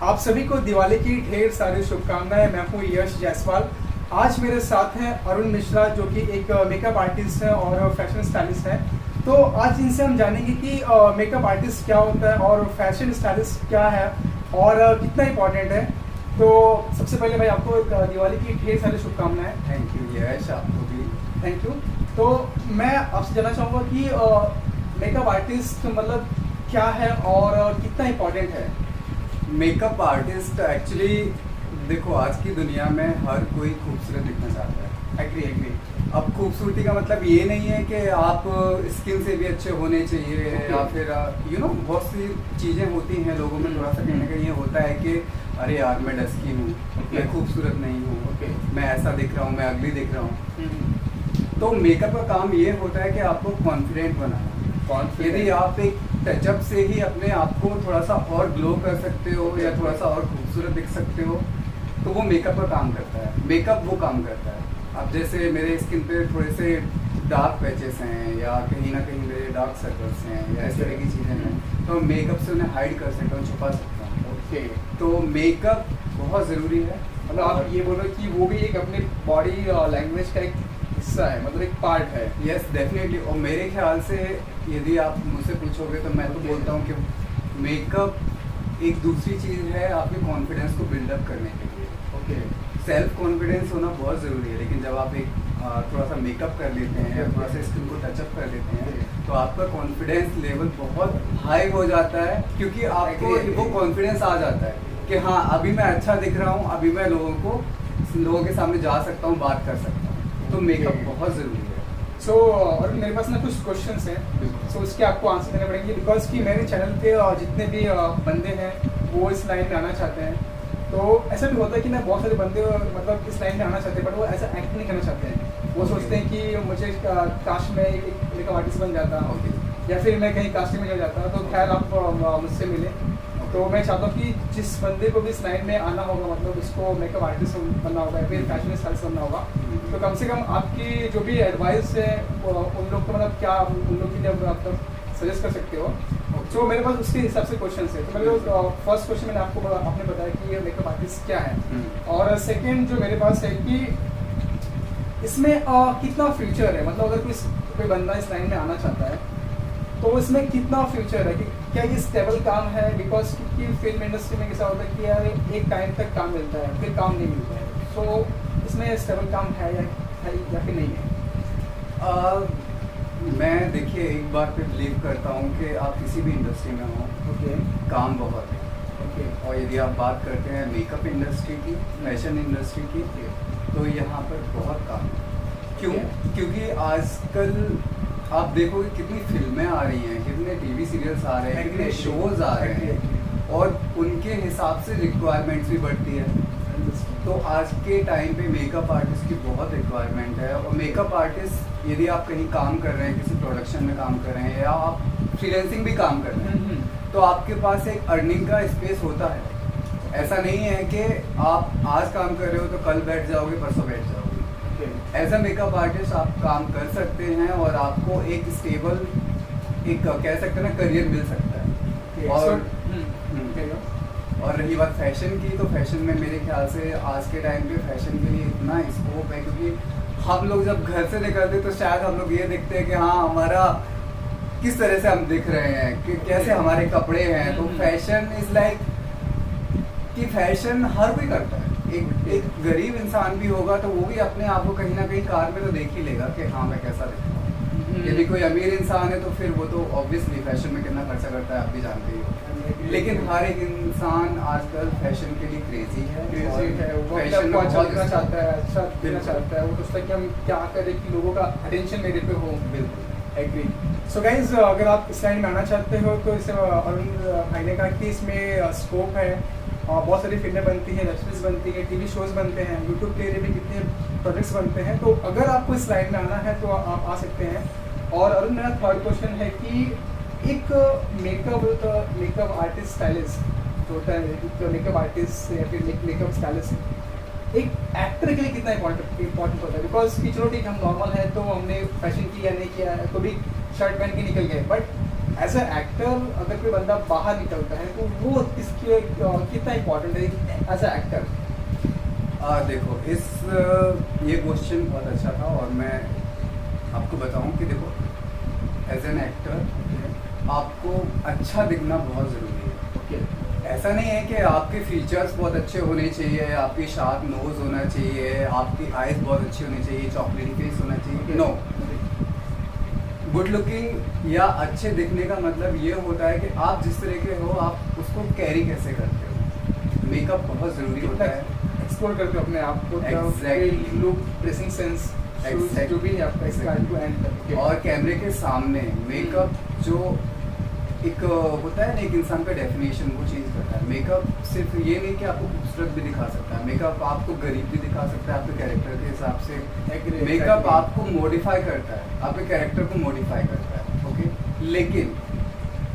आप सभी को दिवाली की ढेर सारी शुभकामनाएं। मैं हूँ यश जायसवाल। आज मेरे साथ हैं अरुण मिश्रा जो कि एक मेकअप आर्टिस्ट है और फैशन स्टाइलिस्ट है। तो आज इनसे हम जानेंगे कि मेकअप आर्टिस्ट क्या होता है और फैशन स्टाइलिस्ट क्या है और कितना इम्पोर्टेंट है। तो सबसे पहले भाई आपको दिवाली की ढेर सारी शुभकामनाएं। थैंक यू यश, आपको भी थैंक यू। तो मैं आपसे जानना चाहूँगा कि मेकअप आर्टिस्ट मतलब क्या है और कितना इम्पोर्टेंट है। मेकअप आर्टिस्ट एक्चुअली देखो, आज की दुनिया में हर कोई खूबसूरत दिखना चाहता है। एग्री। अब खूबसूरती का मतलब ये नहीं है कि आप स्किन से भी अच्छे होने चाहिए या फिर बहुत सी चीज़ें होती हैं लोगों में। थोड़ा सा कहीं ना कहीं ये होता है कि अरे यार मैं डस्की हूँ, मैं खूबसूरत नहीं हूँ, मैं ऐसा दिख रहा हूँ, मैं अगली दिख रहा हूँ। तो मेकअप का काम ये होता है कि आपको कॉन्फिडेंट बनाना। यदि आप एक टचअप से ही अपने आप को थोड़ा सा और ग्लो कर सकते हो या थोड़ा सा और खूबसूरत दिख सकते हो, तो वो मेकअप का काम करता है। मेकअप वो काम करता है। अब जैसे मेरे स्किन पे थोड़े से डार्क पैचेस हैं या कहीं ना कहीं मेरे डार्क सर्कल्स हैं या इस तरह की चीज़ें हैं, तो मेकअप से उन्हें हाइड कर सकता हूँ, छुपा सकता हूँ। ओके। तो मेकअप बहुत ज़रूरी है। मतलब आप ये बोलो कि वो भी एक अपने बॉडी लैंग्वेज का एक हिस्सा है, मतलब एक पार्ट है। Yes definitely. और मेरे ख्याल से यदि आप मुझसे पूछोगे तो मैं तो बोलता हूँ कि मेकअप एक दूसरी चीज़ है आपके कॉन्फिडेंस को बिल्डअप करने के लिए। ओके। सेल्फ कॉन्फिडेंस होना बहुत ज़रूरी है, लेकिन जब आप एक थोड़ा सा मेकअप कर लेते हैं या थोड़ा सा स्किन को टचअप कर लेते हैं तो आपका कॉन्फिडेंस लेवल बहुत हाई हो जाता है, क्योंकि आपको वो कॉन्फिडेंस आ जाता है कि हाँ अभी मैं अच्छा दिख रहा हूँ, अभी मैं लोगों के सामने जा सकता हूँ, बात कर सकता हूँ। तो मेकअप बहुत ज़रूरी है। सो और मेरे पास ना कुछ क्वेश्चंस हैं, सो उसके आपको आंसर देने पड़ेंगे बिकॉज कि मेरे चैनल पे जितने भी बंदे हैं वो इस लाइन में आना चाहते हैं। तो ऐसा भी होता है कि ना बहुत सारे बंदे मतलब इस लाइन में आना चाहते हैं बट वो ऐसा एक्ट नहीं करना चाहते हैं। वो सोचते हैं कि मुझे काश में एक मेकअप आर्टिस्ट बन जाता या फिर मैं कहीं कास्टिंग में चल जाता। तो खैर आप मुझसे मिले तो मैं चाहता हूँ कि जिस बंदे को भी इस लाइन में आना होगा, मतलब उसको मेकअप आर्टिस्ट बनना होगा या फिर फैशन स्टाइलिस्ट बनना होगा, तो कम से कम आपकी जो भी एडवाइस है उन लोग को मतलब क्या उन लोग के लिए आप सजेस्ट कर सकते हो। तो मेरे पास उसके हिसाब से क्वेश्चन है। तो मेरे फर्स्ट क्वेश्चन मैंने आपने बताया कि ये मेकअप आर्टिस्ट क्या है, और सेकेंड जो मेरे पास है कि इसमें कितना फ्यूचर है। मतलब अगर कोई बंदा इस लाइन में आना चाहता है तो इसमें कितना फ्यूचर है, कि क्या ये स्टेबल काम है। बिकॉज क्योंकि फिल्म इंडस्ट्री में कैसा होता है कि यार एक टाइम तक काम मिलता है फिर काम नहीं मिलता है। सो इसमें स्टेबल काम है या फिर नहीं है। मैं देखिए एक बात पे बिलीव करता हूँ कि आप किसी भी इंडस्ट्री में हो, काम बहुत है। और यदि आप बात करते हैं मेकअप इंडस्ट्री की, फैशन इंडस्ट्री की, तो यहाँ पर बहुत काम है। क्यों? क्योंकि आजकल आप देखोगे कितनी फिल्में आ रही हैं, कितने टीवी सीरियल्स आ रहे हैं, कितने शोज आ रहे हैं, और उनके हिसाब से रिक्वायरमेंट्स भी बढ़ती है। तो आज के टाइम पे मेकअप आर्टिस्ट की बहुत रिक्वायरमेंट है। और मेकअप आर्टिस्ट यदि आप कहीं काम कर रहे हैं, किसी प्रोडक्शन में काम कर रहे हैं या आप फ्रीलांसिंग भी काम कर रहे हैं, तो आपके पास एक अर्निंग का स्पेस होता है। ऐसा नहीं है कि आप आज काम कर रहे हो तो कल बैठ जाओगे, परसों बैठ जाओगे। एज अ मेकअप आर्टिस्ट आप काम कर सकते हैं और आपको एक स्टेबल कह सकते हैं ना करियर मिल सकता है। और रही बात फैशन की, तो फैशन में मेरे ख्याल से आज के टाइम पे फैशन के लिए इतना स्कोप है, क्योंकि हम लोग जब घर से निकलते तो शायद हम लोग ये देखते हैं कि हाँ हमारा किस तरह से हम दिख रहे हैं, कि कैसे हमारे कपड़े हैं। तो फैशन इज लाइक कि फैशन हर कोई करता है। एक गरीब इंसान भी होगा तो वो भी अपने आप को कहीं ना कहीं कार में तो देख ही लेगा कि हाँ मैं कैसा दिख रहा हूँ। यदि कोई अमीर इंसान है तो फिर वो तो ऑब्वियसली फैशन में कितना खर्चा करता है आप भी जानते ही हो। लेकिन हर एक इंसान आजकल फैशन के लिए क्रेजी है, वो फैशन को अच्छा दिखना चाहता है, अच्छा दिखना चाहता है। वो सोचता है कि हम क्या करें कि लोगों का अटेंशन मेरे पे हो। बिल्कुल एग्री। सो गाइज अगर आप इस लाइन में आना चाहते हो तो इसे अरुण भाई ने कहा कि इसमें स्कोप है। बहुत सारी फिल्में बनती हैं, वेब सीरीज बनती है, टीवी शोज बनते हैं, यूट्यूब के लिए भी कितने प्रोजेक्ट्स बनते हैं। तो अगर आपको इस लाइन में आना है तो आप आ सकते हैं। और अरुण मेरा थर्ड क्वेश्चन है कि एक मेकअप आर्टिस्ट स्टाइलिस्ट जो होता है, एक मेकअप आर्टिस्ट या फिर मेकअप स्टाइलिस्ट एक एक्टर के लिए कितना इंपॉर्टेंट होता है। बिकॉज कि चलो ठीक हम नॉर्मल है तो हमने फैशन किया नहीं किया है तो भी शर्ट पहन के निकल गए, बट एज अ एक्टर अगर कोई बंदा बाहर निकलता है तो वो इसके कितना इम्पोर्टेंट है एज अ एक्टर? देखो ये क्वेश्चन बहुत अच्छा था और मैं आपको बताऊं कि देखो एज एन एक्टर आपको अच्छा दिखना बहुत ज़रूरी है। ओके। ऐसा नहीं है कि आपके फीचर्स बहुत अच्छे होने चाहिए, आपकी शार्प नोज़ होना चाहिए, आपकी आइज़ बहुत अच्छी होनी चाहिए, चॉकलेटी फेस होना चाहिए। नो, गुड लुकिंग या अच्छे दिखने का मतलब ये होता है कि आप जिस तरह के हो आप उसको कैरी कैसे करते हो। मेकअप बहुत ज़रूरी होता है। एक्सप्लोर करते हो अपने आप को, Exactly. Look, dressing sense, Exactly. जो भी है आपका स्टार्ट टू एंड। और कैमरे के सामने मेकअप जो एक होता है ना, एक इंसान का डेफिनेशन वो चेंज करता है। मेकअप सिर्फ ये नहीं कि आपको खूबसूरत भी दिखा सकता है, मेकअप आपको गरीब भी दिखा सकता है आपके कैरेक्टर के हिसाब से। मेकअप आपको मॉडिफाई करता है, आपके कैरेक्टर को मॉडिफाई करता है। ओके, लेकिन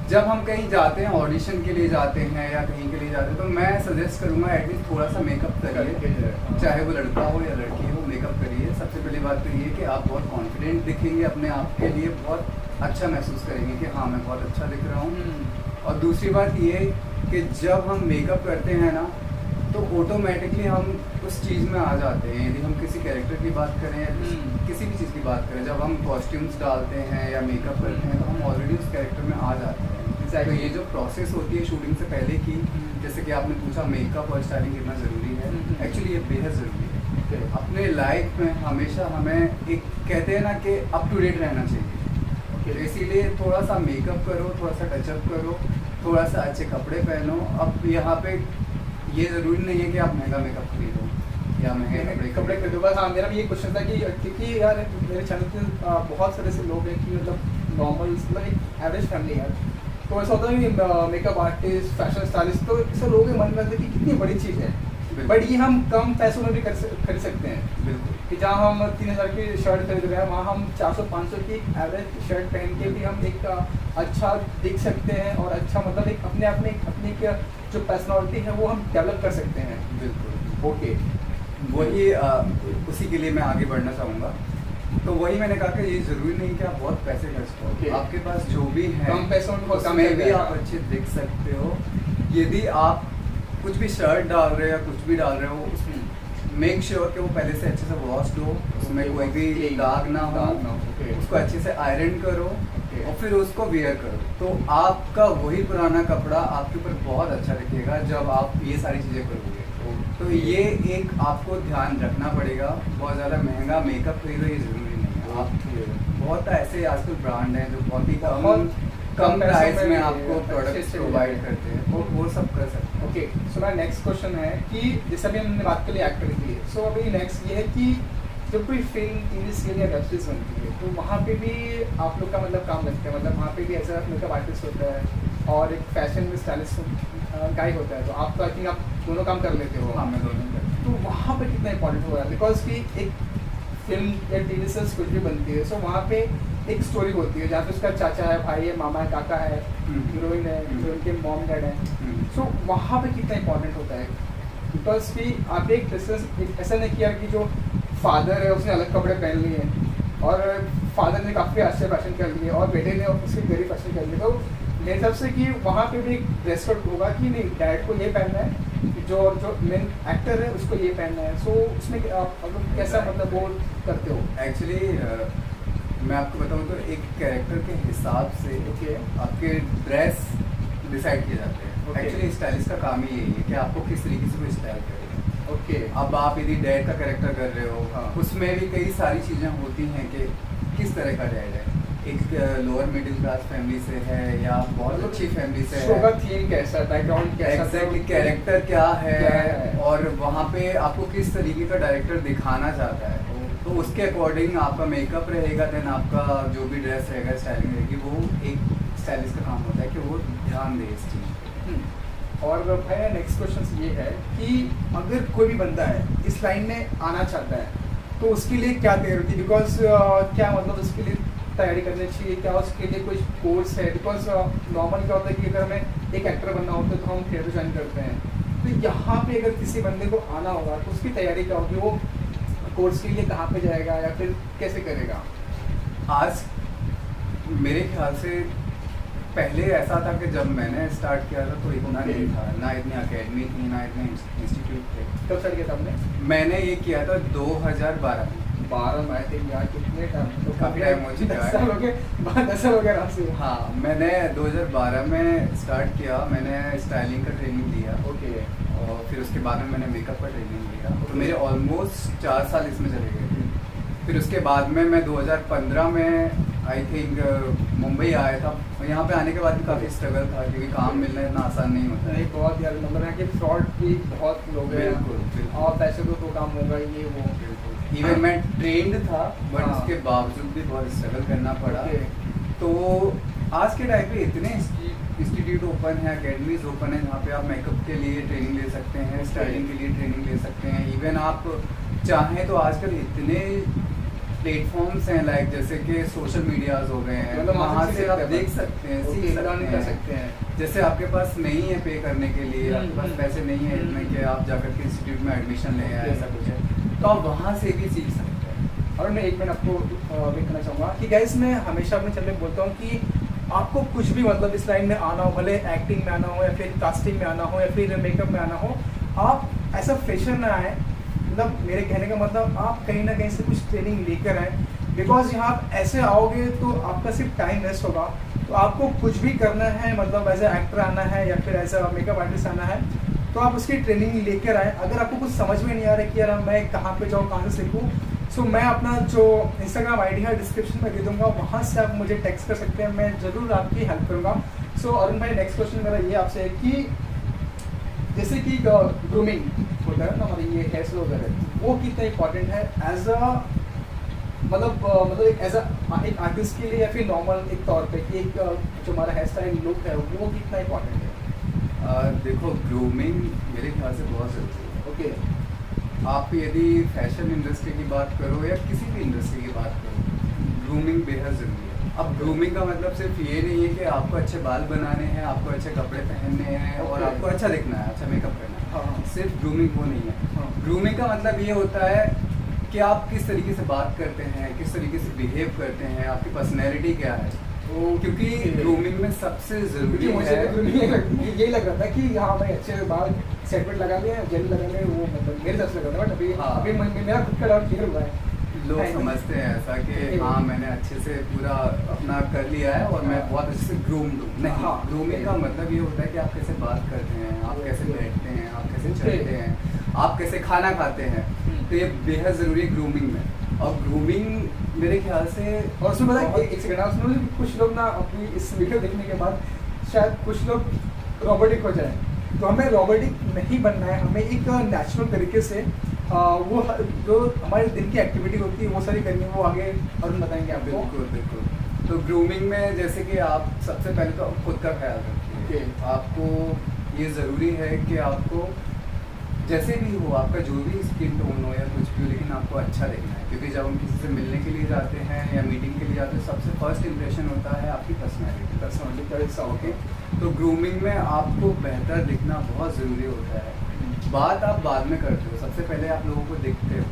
जब हम कहीं जाते हैं, ऑडिशन के लिए जाते हैं या कहीं के लिए जाते हैं, तो मैं सजेस्ट करूँगा एटलीस्ट थोड़ा सा मेकअप करिए, चाहे वो लड़का हो या लड़की हो, मेकअप करिए। सबसे पहली बात तो ये कि आप बहुत कॉन्फिडेंट दिखेंगे, अपने आप के लिए बहुत अच्छा महसूस करेंगे कि हाँ मैं बहुत अच्छा दिख रहा हूँ। और दूसरी बात ये कि जब हम मेकअप करते हैं ना तो ऑटोमेटिकली हम उस चीज़ में आ जाते हैं। यदि हम किसी कैरेक्टर की बात करें या किसी भी चीज़ की बात करें, जब हम कॉस्ट्यूम्स डालते हैं या मेकअप करते हैं तो हम ऑलरेडी उस कैरेक्टर में आ जाते हैं। तो ये जो प्रोसेस होती है शूटिंग से पहले की, जैसे कि आपने पूछा मेकअप और स्टाइलिंग कितना ज़रूरी है, एक्चुअली ये बेहद ज़रूरी है। अपने लाइफ में हमेशा हमें एक कहते हैं ना कि अप टू डेट रहना चाहिए। तो इसीलिए थोड़ा सा मेकअप करो, थोड़ा सा टचअप करो, थोड़ा सा अच्छे कपड़े पहनो। अब यहाँ पे ये ज़रूरी नहीं है कि आप महंगा मेकअप खरीदो या महंगे कपड़े खरीदो। बस हाँ, मेरा भी ये क्वेश्चन था कि क्योंकि यार मेरे चैनल पे बहुत सारे ऐसे लोग हैं कि मतलब नॉर्मल, मतलब एक एवरेज फैमिली है, तो ऐसा होता है कि मेकअप आर्टिस्ट, फैशन स्टाइलिस्ट, तो ऐसे लोगों के मन में आता है कि कितनी बड़ी चीज़ है, बट ये हम कम पैसों में भी खरीद सकते हैं। बिल्कुल, कि जहाँ हम 3000 की शर्ट खरीद रहे हैं, वहाँ हम 400-500 की एवरेज शर्ट पहन के भी हम एक अच्छा दिख सकते हैं और अच्छा मतलब एक अपने आप में अपनी जो पर्सनालिटी है वो हम डेवलप कर सकते हैं। बिल्कुल। ओके, वही उसी के लिए मैं आगे बढ़ना चाहूँगा। तो वही मैंने कहा कि ये ज़रूरी नहीं कि आप बहुत पैसे खर्च करो। Okay. आपके पास जो भी है कम पैसों में बहुत कम उसमें भी जाएगा। आप अच्छे दिख सकते हो। यदि आप कुछ भी शर्ट डाल रहे हो या कुछ भी डाल रहे हो, उसमें मेक श्योर कि वो पहले से अच्छे से वॉश्ड हो, उसमें कोई भी दाग ना हो। उसको अच्छे से आयरन करो और फिर उसको वेयर करो, तो आपका वही पुराना कपड़ा आपके ऊपर बहुत अच्छा दिखेगा जब आप ये सारी चीज़ें करोगे। तो ये एक आपको ध्यान रखना पड़ेगा। बहुत ज़्यादा महंगा मेकअप खरीदो ये ज़रूरी नहीं है। आप बहुत ऐसे आजकल ब्रांड हैं जो बहुत ही कम प्राइस में आपको प्रोडक्ट्स प्रोवाइड करते हैं, तो वो सब कर सकते हैं। ओके, सो मेरा नेक्स्ट क्वेश्चन है कि जैसे अभी हमने बात कर ली एक्टर की, सो अभी नेक्स्ट ये है कि जब कोई फिल्म, टीवी सीरियल या वेब सीरीज बनती है तो वहाँ पे भी आप लोग का मतलब काम लगता है, मतलब वहाँ पे भी ऐसा मेकअप आर्टिस्ट होता है और एक फैशन स्टाइलिस्ट गाइड होता है, तो आप तो आई थिंक आप दोनों काम कर लेते हो। हाँ, मैं दोनों करता हूँ। तो वहाँ पे कितना इंपॉर्टेंट होगा, बिकॉज कि एक फिल्म या टीवी सीरीज कुछ भी बनती है, सो वहाँ पे एक स्टोरी होती है जहाँ पे उसका चाचा है, भाई है, मामा है, काका है, हीरोइन है, हीरोइन के मॉम डैड है, सो वहाँ पे कितना इंपॉर्टेंट होता है? बिकॉज कि आप एक ऐसा नहीं किया कि जो फादर है उसने अलग कपड़े पहन लिए और फादर ने काफ़ी अच्छे फैशन कर लिए और बेटे ने उसके गरीब फैशन कर लिए, तो मेरे हिसाब से कि वहाँ पे भी एक ड्रेस कोड होगा कि नहीं, डैड को ये पहनना है, जो मेन एक्टर है उसको ये पहनना है। सो उसमें आप कैसा मतलब वो करते हो? एक्चुअली मैं आपको बताऊँ तो एक कैरेक्टर के हिसाब से आपके ड्रेस डिसाइड किए जाते हैं। एक्चुअली स्टाइलिस्ट का काम ही यही है कि आपको किस तरीके से वो स्टाइल करें। अब आप यदि डैड का कैरेक्टर कर रहे हो, हाँ। उसमें भी कई सारी चीज़ें होती हैं कि किस तरह का डैड है, एक लोअर मिडिल क्लास फैमिली से है या बहुत अच्छी फैमिली से शो का है, थीम कैसा, बैकग्राउंड कैसा, एग्जैक्टली कैरेक्टर क्या है और वहाँ पे आपको किस तरीके का डायरेक्टर दिखाना चाहता है, तो उसके अकॉर्डिंग आपका मेकअप रहेगा, देन आपका जो भी ड्रेस रहेगा, स्टाइलिंग रहेगी, वो एक स्टाइलिस्ट का काम होता है कि वो ध्यान दे इस चीज़ पे। और भाई नेक्स्ट क्वेश्चन ये है कि अगर कोई भी बंदा है इस लाइन में आना चाहता है तो उसके लिए क्या तैयारी होती है? बिकॉज क्या मतलब उसके लिए तैयारी करनी चाहिए, क्या उसके लिए कोई कोर्स है? बिकॉज नॉर्मल क्या होता है कि अगर हमें एक एक्टर बनना होता है तो हम थिएटर ज्वाइन करते हैं, तो यहाँ पे अगर किसी बंदे को आना होगा तो उसकी तैयारी क्या होगी? वो कोर्स के लिए कहाँ पे जाएगा या फिर कैसे करेगा? आज मेरे ख्याल से पहले ऐसा था कि जब मैंने स्टार्ट किया था तो इतना नहीं था, ना इतनी अकेडमी थी, ना इतने इंस्टीट्यूट थे। कब स्टार्ट किया था आपने? मैंने ये किया था 2012 में। 12 में आई थिंक यार, कितने टाइम तो काफी टाइम हो चुका 10 साल हो गए, 10 साल हो गए आराम से। हाँ, मैंने 2012 में स्टार्ट किया। मैंने स्टाइलिंग का ट्रेनिंग लिया ओके। और फिर उसके बाद में मैंने मेकअप का ट्रेनिंग लिया, तो मेरे ऑलमोस्ट 4 साल इसमें चले गए थे। फिर उसके बाद में मैं 2015 में आई थिंक मुंबई आया था। और यहाँ पे आने के बाद भी काफ़ी स्ट्रगल था, क्योंकि काम मिलना इतना आसान नहीं होता है। नहीं, बहुत यार, मतलब है कि फ्रॉड भी बहुत लोग हैं। बिल्कुल। और पैसे दो तो काम होगा, ये वो। इवन मैं ट्रेंड था, बट हाँ। उसके बावजूद भी बहुत स्ट्रगल करना पड़ा। Okay. तो आज के टाइम पे इतने इंस्टीट्यूट ओपन है, अकेडमीज ओपन है, जहाँ पे आप मेकअप के लिए ट्रेनिंग ले सकते हैं, स्टाइलिंग के लिए ट्रेनिंग ले सकते हैं। इवन आप चाहें तो आजकल इतने प्लेटफॉर्म्स हैं, लाइक जैसे कि सोशल मीडियाज हो गए हैं, मतलब वहाँ से आप सकते देख सकते हैं, Okay, सीख learn कर सकते सकते हैं। हैं। जैसे आपके पास नहीं है पे करने के लिए, आपके पास पैसे नहीं है इतने कि आप जाकर के इंस्टीट्यूट में एडमिशन लें या Okay. ऐसा कुछ है, तो आप वहाँ से भी सीख सकते हैं। और मैं एक मिनट आपको वेट करना चाहूँगा कि गाइस, मैं हमेशा अपने चैनल में बोलता हूँ कि आपको कुछ भी मतलब इस लाइन में आना हो, भले एक्टिंग में आना हो या फिर कास्टिंग में आना हो या फिर मेकअप में आना हो, आप ऐसा फ्रेशर ना आए। मतलब मेरे कहने का मतलब, आप कहीं ना कहीं से कुछ ट्रेनिंग लेकर आए। बिकॉज यहाँ आप ऐसे आओगे तो आपका सिर्फ टाइम वेस्ट होगा। तो आपको कुछ भी करना है, मतलब एज ए एक्टर आना है या फिर एज ए मेकअप आर्टिस्ट आना है, तो आप उसकी ट्रेनिंग लेकर आए। अगर आपको कुछ समझ में नहीं आ रहा है कि यार मैं कहाँ पे जाऊँ, कहाँ से सीखूँ, सो मैं अपना जो इंस्टाग्राम आईडी है डिस्क्रिप्शन में दे दूंगा, वहाँ से आप मुझे टेक्स्ट कर सकते हैं, मैं ज़रूर आपकी हेल्प करूँगा। सो अरुण भाई, नेक्स्ट क्वेश्चन मेरा ये आपसे है कि जैसे कि ग्रूमिंग होता है ना हमारे ये हेयर स्टाइल वगैरह, वो कितना इंपॉर्टेंट है एज अ मतलब एक एज एक आर्टिस्ट के लिए, या फिर नॉर्मल एक तौर पे कि एक जो हमारा हेयर स्टाइल लुक है वो कितना इंपॉर्टेंट है? देखो, ग्रूमिंग मेरे ख्याल से बहुत ज़रूरी है। ओके। आप यदि फैशन इंडस्ट्री की बात करो या किसी भी इंडस्ट्री की बात करो, ग्रूमिंग बेहद ज़रूरी है। अब ग्रूमिंग का मतलब सिर्फ ये नहीं है कि आपको अच्छे बाल बनाने हैं, आपको अच्छे कपड़े पहनने हैं और आपको अच्छा दिखना है, अच्छा मेकअप करना है। हाँ। सिर्फ ग्रूमिंग वो नहीं है। ग्रूमिंग का मतलब ये होता है कि आप किस तरीके से बात करते हैं, किस तरीके से बिहेव करते हैं, आपकी पर्सनैलिटी क्या है। क्योंकि ग्रूमिंग में सबसे ज़रूरी मुझे है, यही लग रहा था कि हाँ भाई अच्छे बाल सेटमेंट लगा लिया, जेल लगा लिया, वो मतलब मेरे तरफ से लगा था। बट अभी हाँ। अभी मेरा खुद का डाउट क्लियर हुआ है। लोग समझते हैं ऐसा कि हाँ मैंने अच्छे से पूरा अपना कर लिया है और मैं बहुत अच्छे से ग्रूम्ड हूँ। नहीं, हाँ। ग्रूमिंग का मतलब ये होता है कि आप कैसे बात करते हैं, आप कैसे बैठते हैं, आप कैसे चलते हैं, आप कैसे खाना खाते हैं। तो ये बेहद ज़रूरी है ग्रूमिंग में। और ग्रूमिंग मेरे ख्याल से, और उसमें पता है, एक सेकंड, उसमें कुछ लोग ना अपनी इस वीडियो देखने के बाद शायद कुछ लोग रोबोटिक हो जाए, तो हमें रोबोटिक नहीं बनना है। हमें एक नेचुरल तरीके से वो जो हमारे दिन की एक्टिविटी होती है वो सारी करनी है। वो आगे अरुण बताएंगे आपको। बिल्कुल बिल्कुल। तो ग्रूमिंग में जैसे कि आप सबसे पहले तो खुद का ख्याल रखिए। आपको ये ज़रूरी है कि आपको जैसे भी हो, आपका जो भी स्किन टोन हो या कुछ भी हो, लेकिन आपको अच्छा दिखना है। क्योंकि जब हम किसी से मिलने के लिए जाते हैं या मीटिंग के लिए जाते हैं, सबसे फर्स्ट इंप्रेशन होता है आपकी पर्सनैलिटी। ओके, तो ग्रूमिंग में आपको बेहतर दिखना बहुत ज़रूरी होता है। बात आप बाद में करते हो, सबसे पहले आप लोगों को दिखते हो,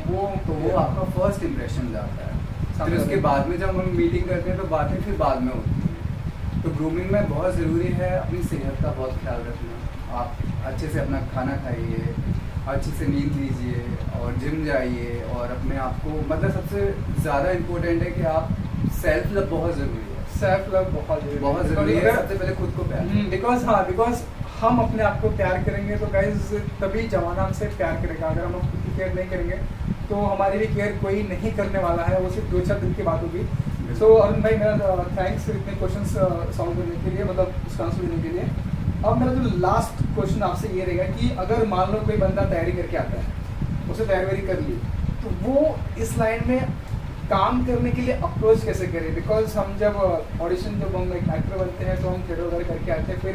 वो आपका फर्स्ट इंप्रेशन जाता है। फिर उसके बाद में जब हम मीटिंग करते हैं तो बातें फिर बाद में होती हैं। तो ग्रूमिंग में बहुत ज़रूरी है अपनी सेहत का बहुत ख्याल रखना। आप अच्छे से अपना खाना खाइए, अच्छे से नींद लीजिए और जिम जाइए। और अपने आप को मतलब सबसे ज़्यादा इम्पोर्टेंट है कि आप सेल्फ लव बहुत ज़रूरी है। सेल्फ लव बहुत ज़रूरी है। सबसे पहले खुद को प्यार। बिकॉज हम अपने आप को प्यार करेंगे तो गाइज तभी जमाना हमसे प्यार करेगा। अगर हम खुद की केयर नहीं करेंगे तो हमारी भी केयर कोई नहीं करने वाला है, वो सिर्फ 2-4 दिन की बात होगी। सो अरुण भाई, मेरा थैंक्स इतने क्वेश्चन सॉल्व करने के लिए, मतलब उसका आंसर देने के लिए। अब मेरा जो लास्ट क्वेश्चन आपसे ये रहेगा कि अगर मान लो कोई बंदा तैयारी करके आता है, उसे तैयारी कर ली, तो वो इस लाइन में काम करने के लिए अप्रोच कैसे करें? बिकॉज हम जब ऑडिशन, जब हम एक एक्टर बनते हैं तो हम थिएटर वगैरह करके आते हैं, फिर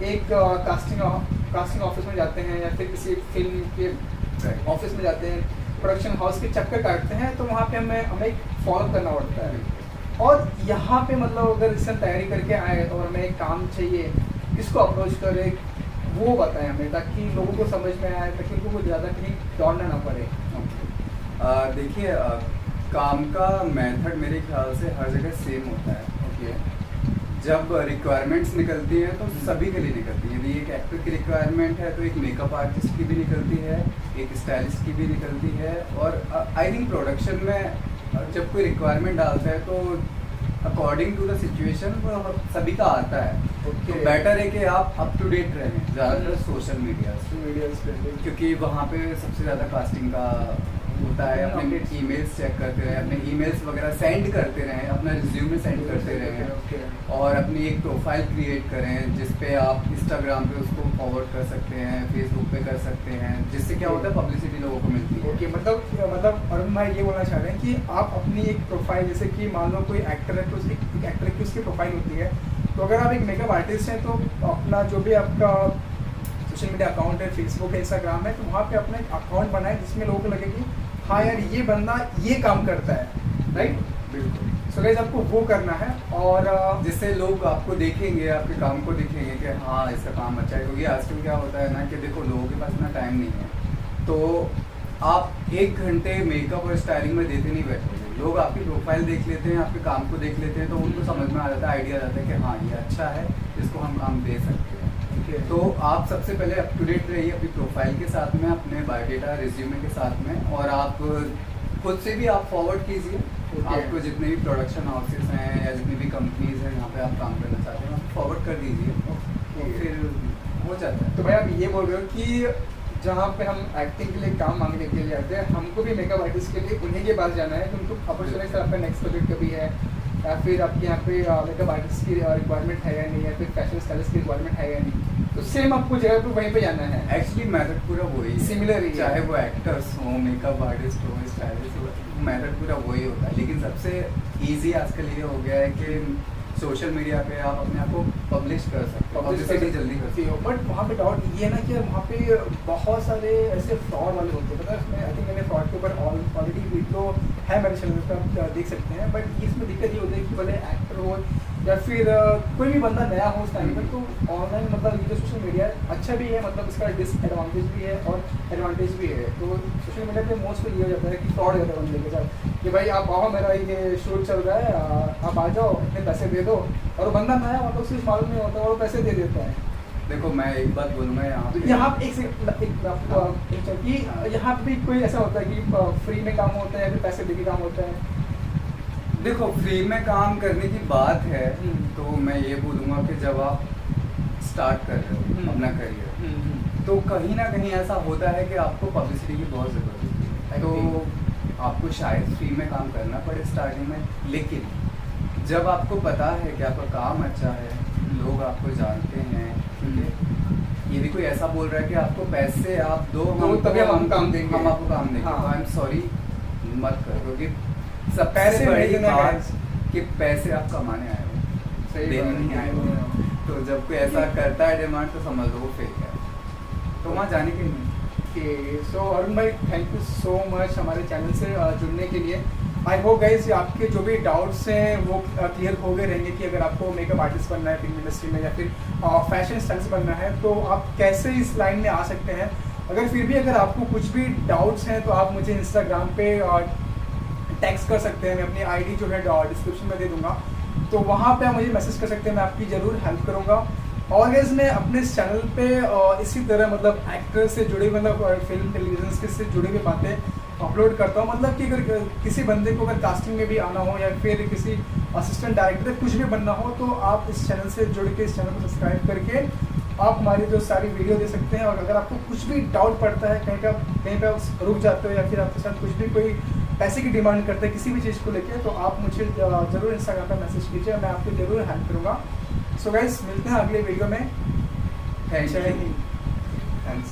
एक कास्टिंग ऑफिस में जाते हैं या फिर किसी फिल्म के ऑफिस में जाते हैं, प्रोडक्शन हाउस के चक्कर काटते हैं, तो वहाँ पे हमें एक फॉलो करना पड़ता है। और यहाँ पे मतलब अगर इससे तैयारी करके आए और हमें एक काम चाहिए, किसको अप्रोच करें वो बताएं हमें, ताकि लोगों को समझ में आए, ताकि उनको ज़्यादा कहीं दौड़ना ना पड़े। देखिए, काम का मेथड मेरे ख्याल से हर जगह सेम होता है। ओके, जब रिक्वायरमेंट्स निकलती हैं तो सभी के लिए निकलती है। यदि एक एक्टर की रिक्वायरमेंट है तो एक मेकअप आर्टिस्ट की भी निकलती है, एक स्टाइलिस्ट की भी निकलती है। और आई थिंक प्रोडक्शन में जब कोई रिक्वायरमेंट डालता है तो अकॉर्डिंग टू द सिचुएशन सभी का आता है। तो बेटर है कि आप अप टू डेट रहें ज़्यादातर सोशल मीडिया से, क्योंकि वहाँ पे सबसे ज़्यादा कास्टिंग का होता है। अपने ईमेल्स चेक करते रहें, अपने ईमेल्स वगैरह सेंड करते रहें, अपना रिज्यूमे सेंड करते रहें और अपनी एक प्रोफाइल क्रिएट करें जिस पे आप इंस्टाग्राम पे उसको फॉरवर्ड कर सकते हैं, फेसबुक पे कर सकते हैं, जिससे क्या होता है पब्लिसिटी लोगों को मिलती है। ओके, मतलब अरुण भाई ये बोलना चाह रहे हैं कि आप अपनी एक प्रोफाइल, जैसे कि मान लो कोई एक्टर है तो एक एक्टर की उसकी प्रोफाइल होती है, तो अगर आप एक मेकअप आर्टिस्ट हैं तो अपना जो भी आपका सोशल मीडिया अकाउंट है, फेसबुक है, इंस्टाग्राम है, तो वहाँ पे अपना एक अकाउंट बनाए जिसमें लोगों को लगे कि हाँ यार ये बंदा ये काम करता है, राइट? बिल्कुल। सो गाइस आपको वो करना है और जिससे लोग आपको देखेंगे, आपके काम को देखेंगे कि हाँ इसका काम अच्छा है। क्योंकि आजकल क्या होता है ना कि देखो लोगों के पास इतना टाइम नहीं है, तो आप 1 घंटे मेकअप और स्टाइलिंग में देते नहीं बैठोगे। लोग आपकी प्रोफाइल देख लेते हैं, आपके काम को देख लेते हैं, तो उनको समझ में आ जाता है, आइडिया आ जाता है कि हाँ ये अच्छा है, इसको हम काम दे सकते हैं। तो आप सबसे पहले अप टू डेट रहिए अपनी प्रोफाइल के साथ में, अपने बायोडेटा रिज्यूमे के साथ में, और आप खुद से भी आप फॉरवर्ड कीजिए। आपको जितने भी प्रोडक्शन हाउसेस हैं या जितनी भी कंपनीज हैं जहाँ पे आप काम करना चाहते हैं आप फॉरवर्ड कर दीजिए, तो फिर हो जाता है। तो भाई आप ये बोल रहे हो कि जहाँ पे हम एक्टिंग के लिए काम मांगने के लिए आते हैं, हमको भी मेकअप आर्टिस्ट के लिए उन्हीं के पास जाना है कि उनको अपॉर्चुनिटी सर आपका नेक्स्ट प्रोजेक्ट कभी है, या फिर आपके यहाँ पे मेकअप आर्टिस्ट की रिक्वायरमेंट है या नहीं, या फिर फैशन स्टाइलिस्ट की रिक्वायरमेंट है या नहीं, तो सेम आपको जगह पे वहीं पे जाना है। एक्चुअली मेथड पूरा वही है, सिमिलर ही है। चाहे वो एक्टर्स हो, मेकअप आर्टिस्ट हो, स्टाइलिस्ट हो, मेथड पूरा वही होता है। लेकिन सबसे ईजी आजकल ये हो गया है कि सोशल मीडिया पे आप अपने आप को पब्लिश कर सकते हो, पब्लिसिटी जल्दी कर सकते हो। बट वहाँ पे डाउट ये है ना कि वहाँ पे बहुत सारे ऐसे फ्रॉड वाले होते हैं, मतलब आई थिंक मैंने फ्रॉड के ऊपर ऑलरेडी वीडियो है मेरे चैनल पर, आप देख सकते हैं। बट इसमें दिक्कत ये होती है कि भले एक्टर हो या फिर कोई भी बंदा नया हो उस टाइम पर, तो ऑनलाइन मतलब ये जो सोशल मीडिया है अच्छा भी है, मतलब इसका डिसएडवांटेज भी है और एडवांटेज भी है। तो सोशल मीडिया पे मोस्टली ये हो जाता है कि फ्रॉड हो जाता है बंदे के साथ कि भाई आप आओ, मेरा ये शूट चल रहा है, आप आ जाओ, इतने पैसे दे दो, और बंदा नया मतलब सिर्फ मालूम नहीं होता और वो पैसे दे देता है। देखो मैं एक बात बोलूँगा यहाँ तो पे, यहाँ कि यहाँ पे भी कोई ऐसा होता है कि फ्री में काम होता है या फिर पैसे दे के काम होता है? देखो फ्री में काम करने की बात है तो मैं ये बोलूँगा कि जब आप स्टार्ट कर रहे हो अपना करियर, तो कहीं ना कहीं ऐसा होता है कि आपको पब्लिसिटी की बहुत ज़रूरत होती है, तो आपको शायद फ्री में काम करना पड़े स्टार्टिंग में। लेकिन जब आपको पता है कि आपका काम अच्छा है, लोग आपको जानते हैं, ठीक है, ये भी कोई ऐसा बोल रहा है कि आपको पैसे आप दो तभी हम काम देंगे, हम आपको काम देंगे, हाँ। आई एम सॉरी मत करो, क्योंकि सब पैसे बड़ी भेजना बात कि पैसे आप कमाने आए हो, देने नहीं आए हो। तो जब कोई ऐसा करता है डिमांड तो समझ लो वो फेक है, तो वहाँ जाने के नहीं। सो अरुण भाई थैंक यू सो मच हमारे चैनल से जुड़ने के लिए। आई होप गाइस आपके जो भी डाउट्स हैं वो क्लियर हो गए रहेंगे कि अगर आपको मेकअप आर्टिस्ट बनना है फिल्म इंडस्ट्री में या फिर फैशन स्टाइलिस्ट बनना है तो आप कैसे इस लाइन में आ सकते हैं। अगर फिर भी अगर आपको कुछ भी डाउट्स हैं तो आप मुझे इंस्टाग्राम पे टैक्स कर सकते हैं, मैं अपनी आईडी जो है डिस्क्रिप्शन में दे दूंगा, तो वहाँ पे आप मुझे मैसेज कर सकते हैं, मैं आपकी ज़रूर हेल्प करूँगा। और गाइस मैं अपने इस चैनल पे इसी तरह मतलब एक्टर से जुड़े मतलब फिल्म टेलीविजन से जुड़ी हुई बातें अपलोड करता हूँ। मतलब कि अगर किसी बंदे को अगर कास्टिंग में भी आना हो या फिर किसी असिस्टेंट डायरेक्टर कुछ भी बनना हो तो आप इस चैनल से जुड़ के इस चैनल को सब्सक्राइब करके आप हमारी जो सारी वीडियो दे सकते हैं। और अगर आपको कुछ भी डाउट पड़ता है, कहीं पे आप रुक जाते हो या फिर आपके साथ कुछ भी कोई पैसे की डिमांड करते हैं किसी भी चीज़ को लेके, तो आप मुझे ज़रूर इंस्टाग्राम पर मैसेज कीजिए, मैं आपको ज़रूर हेल्प करूँगा। सो गाइस मिलते हैं अगले वीडियो में। थैंक जय यू। हिंद। थैंक्स।